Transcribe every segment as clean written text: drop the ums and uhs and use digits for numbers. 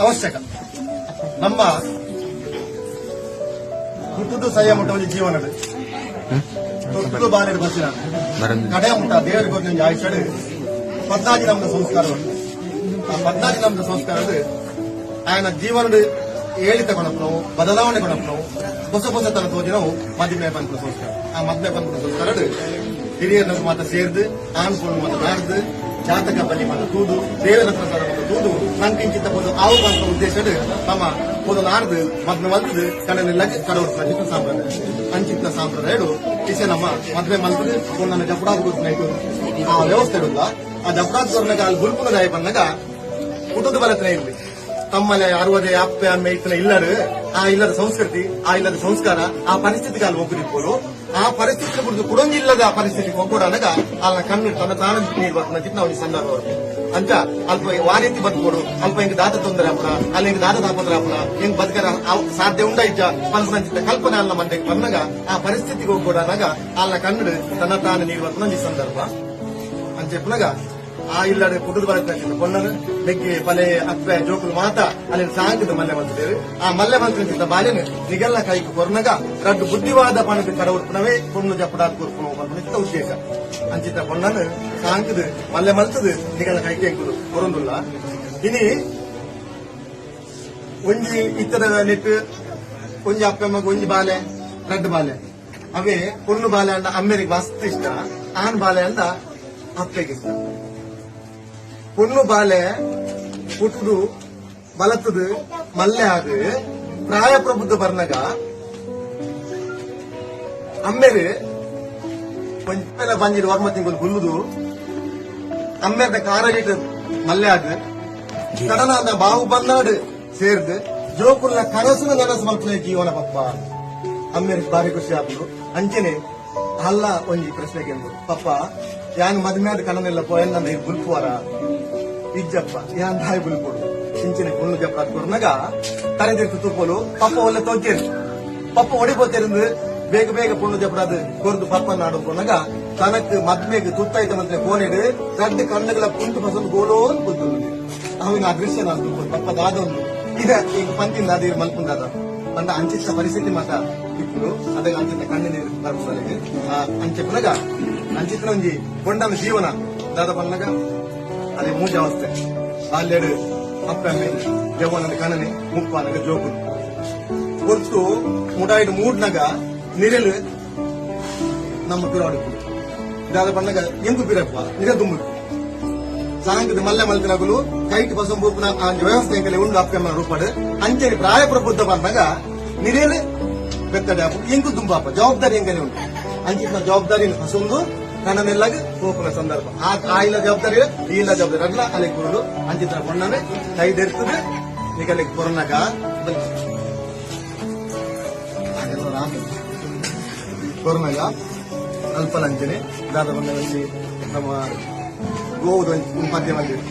ಅವಶ್ಯಕ. ನಮ್ಮ ಹುಟ್ಟುದು ಸಹ್ಯ ಮುಟ್ಟ ಒಂದು ಜೀವನದ ತೊಟ್ಟುದು ಬಾಲೆ ಬಸ್ಸಿನ ಕಡೆ ಮುಟ್ಟ ದೇವರಿಗೆ ಒಂದು ಆಯ್ಸಡ್ 14 ನಮ್ದ ಸಂಸ್ಕಾರ ಉಂಟು. ಆ 14 ನಮ್ದ ಸಂಸ್ಕಾರದ ఆయన ಜೀವನದ ಏಳಿತ ಕೊಡಪ್ಪ ಬದಲಾವಣೆ ಕೊಡಪ್ಪ ಹೊಸ ಹೊಸತನ ತೋದಿ ನಾವು ಮದುವೆ ಬಂದ ಸಂಸ್ಕಾರ. ಆ ಮದುವೆ ಬಂದ ಸಂಸ್ಕಾರ ಹಿರಿಯರ ಮಾತ ಸೇರ್ದು ಆನ್ಕೊಂಡು ಮಾತ ನಾಡ್ದು ಜಾತಕ ಬಲಿ ಮಾತ ತೂದು ದೇವರ ಪ್ರಸಾರ ಮಾತ ತೂದು ನಂಕಿಂಚಿತ ಪೋದು ಆವು ಬಂತ ಉದ್ದೇಶಡ್ ತಮ್ಮ ಪೋದು ನಾಡ್ದು ಮದ್ವೆ ಮಲ್ತದು ಕಡೆನೆಲ್ಲ ಕಡವರ್ತ ಸಂಪ್ರದಾಯ ಅಂಚಿತ ಸಂಪ್ರದಾಯಡು ಇಸೆ ನಮ್ಮ ಮದ್ವೆ ಮಲ್ತದು ನನ್ನ ಜಪಡಾದ ಗುರುತು ಆ ವ್ಯವಸ್ಥೆ ಇಡುಲ್ಲ. ಆ ಜಪಡಾದ ಗುರುನಾಗ ಅಲ್ಲಿ ಗುರುಪುನ ದಾಯ ಬಂದಾಗ ಹುಟ್ಟದ ಬಲತನ ಇರಲಿ ತಮ್ಮಲ್ಲಿ 60 ಅಪ್ಪೆ ಅಮ್ಮೆ ಇತ್ತನ ಇಲ್ಲರು ಆ ಇಲ್ಲದ ಸಂಸ್ಕೃತಿ ಆ ಇಲ್ಲದ ಸಂಸ್ಕಾರ ಆ ಪರಿಸ್ಥಿತಿಗೆ ಅಲ್ಲಿ ಒಬ್ಬರಿಪ್ಪೋರು ಆ ಪರಿಸ್ಥಿತಿ ಕುರಿತು ಕುಡೊಂದಿಲ್ಲದ ಪರಿಸ್ಥಿತಿಗೆ ಒಗ್ಗೂಡಾಗ ಅಲ್ಲ ಕಣ್ಣು ತನ್ನ ತಾಣ ನೀರು ಬರ್ತನ ನಾವು ಸಂದರ್ಭ ಅಂತ ಅಲ್ಪ ವಾರೀತಿ ಬದುಕೋಡು ಅಲ್ಪ ಹಿಂಗ್ ದಾತ ತೊಂದರೆ ಅಪ್ಪನ ಅಲ್ಲಿ ಹಿಂಗ್ ದಾತ ತಾಪತ್ರ ಅಪ್ಪನ ಹಿಂಗ್ ಬದುಕರ ಸಾಧ್ಯ ಉಂಡ ಇಜ್ಜ ಪಂಚ ಕಲ್ಪನೆ ಅಲ್ಲ ಮಂದಿಗೆ ಬಂದಾಗ ಆ ಪರಿಸ್ಥಿತಿಗೆ ಒಗ್ಗೂಡಾಗ ಅಲ್ಲ ಕಣ್ಣು ತನ್ನ ತಾಣ ನೀರು ಬರ್ತನ ಈ ಸಂದರ್ಭ ಅಂತ చెప్పినಗ ಆ ಇಲ್ಲಡೆ ಪುಟದ ಬರತ್ತೆ ಕೊಣ್ಣನು ಬೆಗ್ಗೆ ಪಲೆ ಅಪ್ಪೆ ಜೋಕುಲು ಮಾತ ಅಲ್ಲಿ ಸಾಂಗದ ಮಲ್ಲೆ ಬಂದಿದ್ದೇವೆ. ಆ ಮಲ್ಲೆ ಬಂದಿದ್ದ ಬಾಲ್ಯನು ನಿಗೆಲ್ಲ ಕೈಗೆ ಕೊರ್ನಗ ರಡ್ಡು ಬುದ್ಧಿವಾದ ಪಣದ ಕಡವರ್ಪಣವೇ ಕೊಣ್ಣು ಜಪಡಾದ ಕೊರ್ಪಣ ಉದ್ದೇಶ ಅಂಚಿತ ಕೊಣ್ಣನು ಸಾಂಗದ ಮಲ್ಲೆ ಮಲ್ತದು ನಿಗೆಲ್ಲ ಕೈಗೆ ಎಂಕುದು ಕೊರೊಂದುಲ್ಲ. ಇನಿ ಒಂಜಿ ಇತ್ತದ ನೆಟ್ಟು ಒಂಜಿ ಅಪ್ಪೆ ಮಗ ಒಂಜಿ ಬಾಲೆ ರಡ್ಡು ಬಾಲೆ ಅವೇ ಕೊಣ್ಣು ಬಾಲೆ ಅಂದ ಅಮ್ಮೆರಿಗೆ ಮಸ್ತ್ ಇಷ್ಟ. ಆನ್ ಬಾಲೆ ಅಂದ ಅಪ್ಪೆಗೆ ಇಷ್ಟ. பொண்ணு ಬಾಲೆ ಹುಟ್ಟುದು ಬಲತದು ಮಲ್ಲೆ ಆಗ ಪ್ರಾಯ ಪ್ರಬುದ್ಧ ಬರ್ನಗ ಅಮ್ಮೆರು ಕೊಂಚ ಬಂಜಿದ ವರ್ಮ ತಿಂಗಳು ಗುಲ್ಲುದು ಅಮ್ಮೆದ ಕಾರಜಿಟ್ ಮಲ್ಲೆ ಆಗ ಕಡನಾದ ಬಾವು ಬಂದಾಡು ಸೇರ್ದು ಜೋಕುಲ್ಲ ಕನಸು ನನಸು ಮಲ್ಪನೆ ಜೀವನ ಪಪ್ಪ ಅಮ್ಮೆರಿಗೆ ಬಾರಿ ಖುಷಿ ಆದ್ರು. ಅಂಚೆನೆ ಅಲ್ಲ ಒಂಜಿ ಪ್ರಶ್ನೆಗೆ ಪಪ್ಪ ಯಾನ್ ಮದ್ಮ್ಯಾದ ಕಣನೆಲ್ಲ ಪೋಯನ್ನ ಗುಲ್ಪುವಾರ ಇಜ್ಜಪ್ಪ ಯಾನ್ ದಾಯಿ ಗುಲ್ಪುಡು ಚಿಂಚನೆ ಗುಳ್ಳು ಜಪ್ಪ ಕೊಡ್ನಾಗ ತಲೆದಿರ್ತು ತುಪ್ಪಲು ಪಪ್ಪ ಒಳ್ಳೆ ತೋಚೇರು ಪಪ್ಪ ಹೊಡಿಬೋತಿருந்து ಬೇಗ ಬೇಗ ಪೊಣ್ಣು ಜಪ್ಪಡಾದು ಕೊರ್ದು ಪಪ್ಪನ ಆಡುಕೊಂಡಾಗ ತನಕ್ ಮದ್ಮೆಗೆ ತುತ್ತಾಯ್ತ ಮಂತ್ರೆ ಕೋನೆಡು ರಡ್ಡು ಕಣ್ಣುಗಳ ಪುಂಟು ಪಸಂದು ಗೋಲೋನ್ ಕೂತು ಅವಿನ ಆ ದೃಶ್ಯ ನಾನು ಪಪ್ಪ ದಾದೊಂದು ಇದ ಈಗ ಪಂಚಿಂದ ಅದ ಮಲ್ಪುಂದಾದ ಬಂದ ಅಂಚಿತ ಪರಿಸ್ಥಿತಿ ಮಾತ ಇಪ್ಪುಡು ಅದಾಗ ಅಂಚಿತ ಕಣ್ಣು ನೀರು ಬರ್ಬುದಲ್ಲಿಗೆ ಅಂಚೆಪ್ಪನಾಗ ಅಂಚಿತನ ಒಂಜಿ ಕೊಂಡನ ಜೀವನ ದಾದ ಬಂದಾಗ ಅದೇ ಮೂಜ ಅವಸ್ಥೆ ಬಾಲ್ಯಡು ಅಪ್ಪಮ್ಮೆ ಯವ್ವನದ ಕಣನೆ ಮುಪ್ಪಾನಾಗ ಜೋಕು ಒತ್ತು ಮುಡಾಯಿಡು ಮೂಡ್ನಾಗ ನಿರಲು ನಮ್ಮ ಪಿರಾಡಿಪುಡು ದಾದ ಬಂದಾಗ ಎಂಕು ಪಿರಪ್ಪ ನಿರ ತುಂಬು ಸಾಂಗದ ಮಲ್ಲೆ ಮಲ್ಪಿನಗಲು ಕೈಟ್ ಪಸಂಬೂಪಿನ ವ್ಯವಸ್ಥೆ ಎಂಕಲೆ ಉಂಡು ಅಪ್ಪಮ್ಮನ ರೂಪಾಡು ಅಂಚೆರಿ ಪ್ರಾಯ ಪ್ರಬುದ್ಧ ಬಂದಾಗ ನಿರೇಲು ಬೆತ್ತಡೆ ಎಂಕು ತುಂಬಾಪ ಜವಾಬ್ದಾರಿ ಎಂಕಲೆ ಉಂಟು ಅಂಚಿನ ಜವಾಬ್ದಾರಿ ಹಸೊಂದು ಕಣ್ಣನೆಲ್ಲಾಗ ಹೋಗುವ ಸಂದರ್ಭ ಆ ಇಲ್ಲ ಜವಾಬ್ದಾರಿ ಈ ಇಲ್ಲ ಜವಾಬ್ದಾರಿ ಅಲ್ಲ ಅಲ್ಲಿಗೆ ಕೊಡೋದು ಅಂಚಿನ ಬಣ್ಣನೆ ಕೈದೆರ್ತದೆ ನಿಗಲಿಗೆ ಕೊರೋನಾಗ ಕೊರೋನಾಗ ಅಲ್ಪಲಂಚನೆ ದಾದ ಬಂದಲ್ಲಿ ನಮ್ಮ ಗೋವುದು ಪದ್ಯ ಬಂದಿದೆ.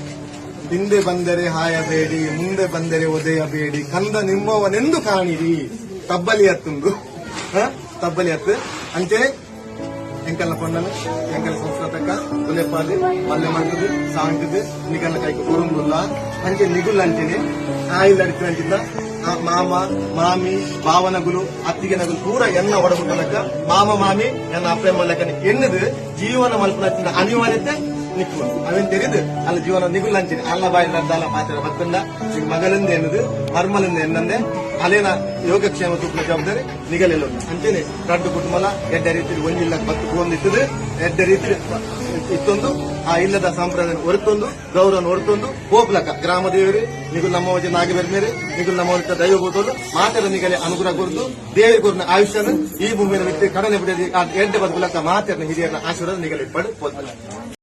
ಹಿಂದೆ ಬಂದರೆ ಹಾಯಬೇಡಿ ಮುಂದೆ ಬಂದರೆ ಒದೆಯಬೇಡಿ ಕಂದ ನಿಮ್ಮವನೆಂದು ಕಾಣಿರಿ ತಬ್ಬಲಿ ಹತ್ತುಂದು ತಬ್ಬಲಿ ಹತ್ತು ಅಂಚೆ ಎಂಕಲ್ಲ ಪೊಣ್ಣನು ಎಂಕಲ್ಲ ಸಂಸ್ಕೃತಕ್ಕ ಗುಲೆಪ್ಪಾದಿ ಮಲ್ಲೆ ಮಾಡ್ತದೆ ಸಾಂಗದು ನಿಗಲ್ಲ ಕೈಗೆ ಕೊರಂಗುಲ್ಲ ಅಂಚೆ ನಿಗುಲ್ ಅಂಚೆನೆ ಆ ಇಲ್ಲ ಅಡಿಸಿದ ಮಾಮ ಮಾಮಿ ಭಾವನಗುಲು ಅತ್ತಿಗೆ ನಗುಲು ಪೂರ ಎನ್ನ ಒಡಗುಟ್ಟನಕ್ಕ ಮಾಮ ಮಾಮಿ ಎನ್ನ ಅಪ್ಪೆ ಮಲ್ಲಕ್ಕನೆ ಎನ್ನದು ಜೀವನ ಮಲ್ಪನ ಅನಿವಾರ್ಯತೆ ನಿಕ್ಕು ಅವೇನ್ ತೆರೆದು ಅಲ್ಲಿ ಜೀವನ ನಿಗುಲ್ ಅಂಚಿನಿ ಅಲ್ಲ ಬಾಯಿಲ್ಲ ಅಲ್ಲ ಮಾತ್ರ ಬತ್ತಂದ ಈಗ ಮಗಳಿಂದ ಎನ್ನದು ಮರ್ಮಲಿಂದ ಎನ್ನಂದೆ ಅಲ್ಲೇನ ಯೋಗಕ್ಷೇಮ ತೂಪಿನ ಜವಾಬ್ದಾರಿ ನಿಗಲಿಲ್ಲ ಅಂಚೆನೆ ರಡ್ಡು ಕುಟುಂಬಲ ಎಡ್ಡ ರೀತಿ ಒಂದಿಲ್ಲ ಬತ್ತು ಒಂದಿತ್ತದು ಎಡ್ಡ ರೀತಿ ಇತ್ತೊಂದು ಆ ಇಲ್ಲದ ಸಂಪ್ರದಾಯ ಹೊರತೊಂದು ಗೌರವ ಹೊರತೊಂದು ಹೋಗ್ಲಕ್ಕ ಗ್ರಾಮ ದೇವರು ನಿಗುಲ್ ನಮ್ಮ ವಜೆ ನಾಗೆ ಬೆರ್ಮೇರೆ ನಿಗುಲ್ ನಮ್ಮ ದೈವ ಗೋತೋದು ಮಾತರ ನಿಗಲೆ ಅನುಗ್ರಹ ಕೊಡ್ದು ದೇವರ ಕೊರ್ನ ಆಯುಷ್ಯನ ಈ ಭೂಮಿಯ ವ್ಯಕ್ತಿ ಕಡನೆ ಬಿಡದಿ ಎಡ್ಡೆ ಬದುಕಲಕ್ಕ ಮಾತರ ಹಿರಿಯರ ಆಶೀರ್ವಾದ ನಿಗಲಿ ಪಡೆದು